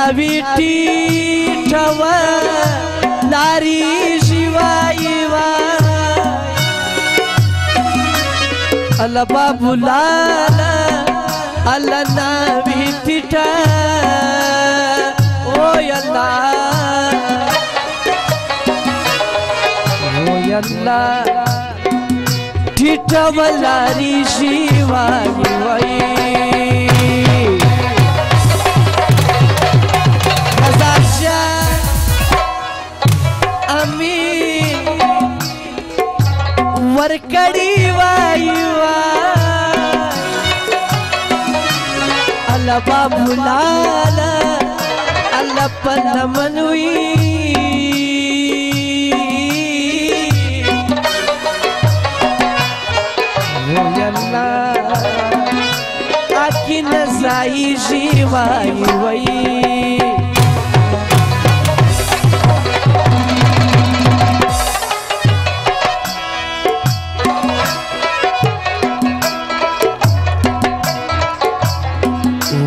नाविटी ठवा लारी शिवाई अल्लाह बाबूलाला अल्लाह नाविटी ठा ओ अल्लाह ठिठवलारी शिवाई वरकड़ी वाई अल्लाह बाबूलाला अल्लाह पन्नमनुई आखी नसाई शिवाई वई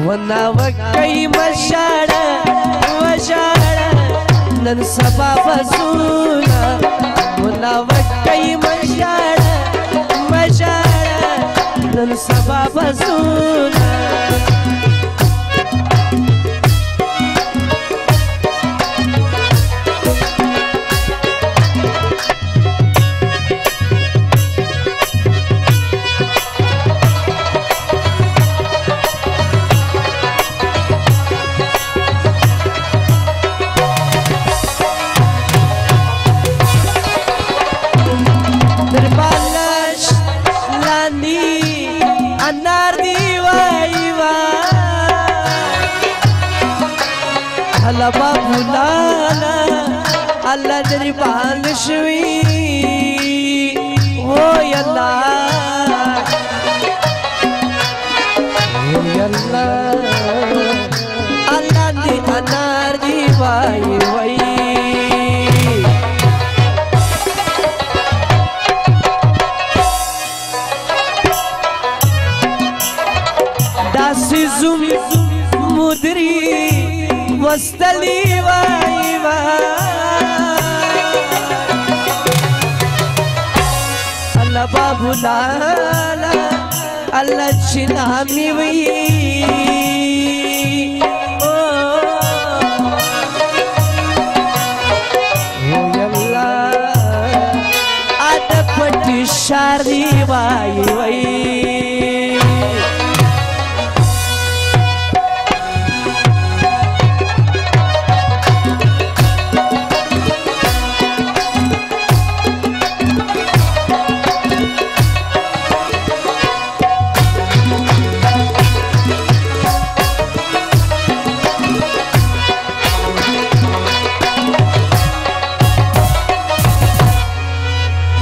वनावकई मशाड़ नन सबा बसूना वनावकई मशाड़ नन सबा बसूना अल्लाह बाबूलाला अल्लाह तेरी बांगशवी ओ अल्लाह दी अनार दी वाई दासी जुम मुदरी वस्तली वाई अल्लाह बाबूलाला अल्लाह चिनामी वई ओ अल्लाह आदपटी शारी वाई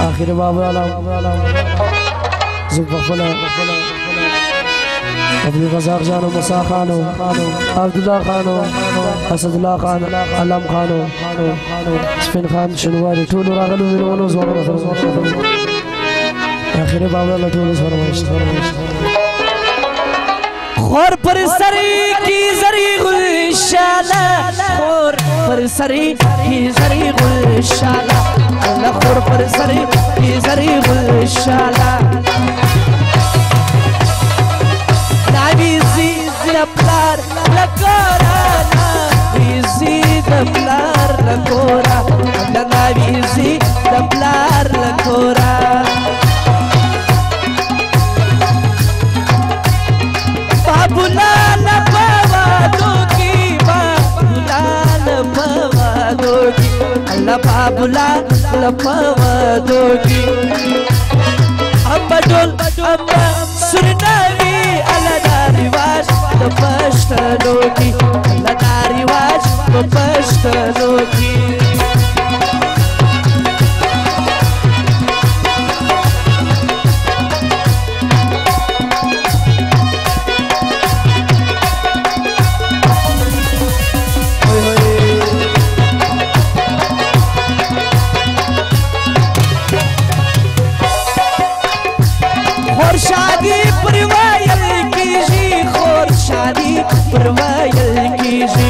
आखिर बाबूलाला जुल्फला अब्दुल रज़ाक जानो मुसा खानो अब्दुल्ला खानो असदुल्ला खान अलम खानो स्पिन खान शनवारी टूल रागलू मिनोनो ज़ोर आखिर बाबूलाला टूल ज़ोर खोर पर सरी की जरी गुलशाला खोर पर सरी की जरी गुलशाला खोर पर सरी की जरी गुलशाला नाविज़ी दपलार लकोरा नाविज़ी दपलार लकोरा नाविज़ी दपलार लकोरा बाबूलाला पवादोगी बाबूलाला पवादोगी अल्लाह बाबूलाला पवादोगी अम्मा डोल अम्मा सुरनावी अल्लाह दारिवाज तो पश्तनोगी अल्लाह दारिवाज तो पश्तनोगी शादी परवायल कीजी खोर शादी परवायल कीजी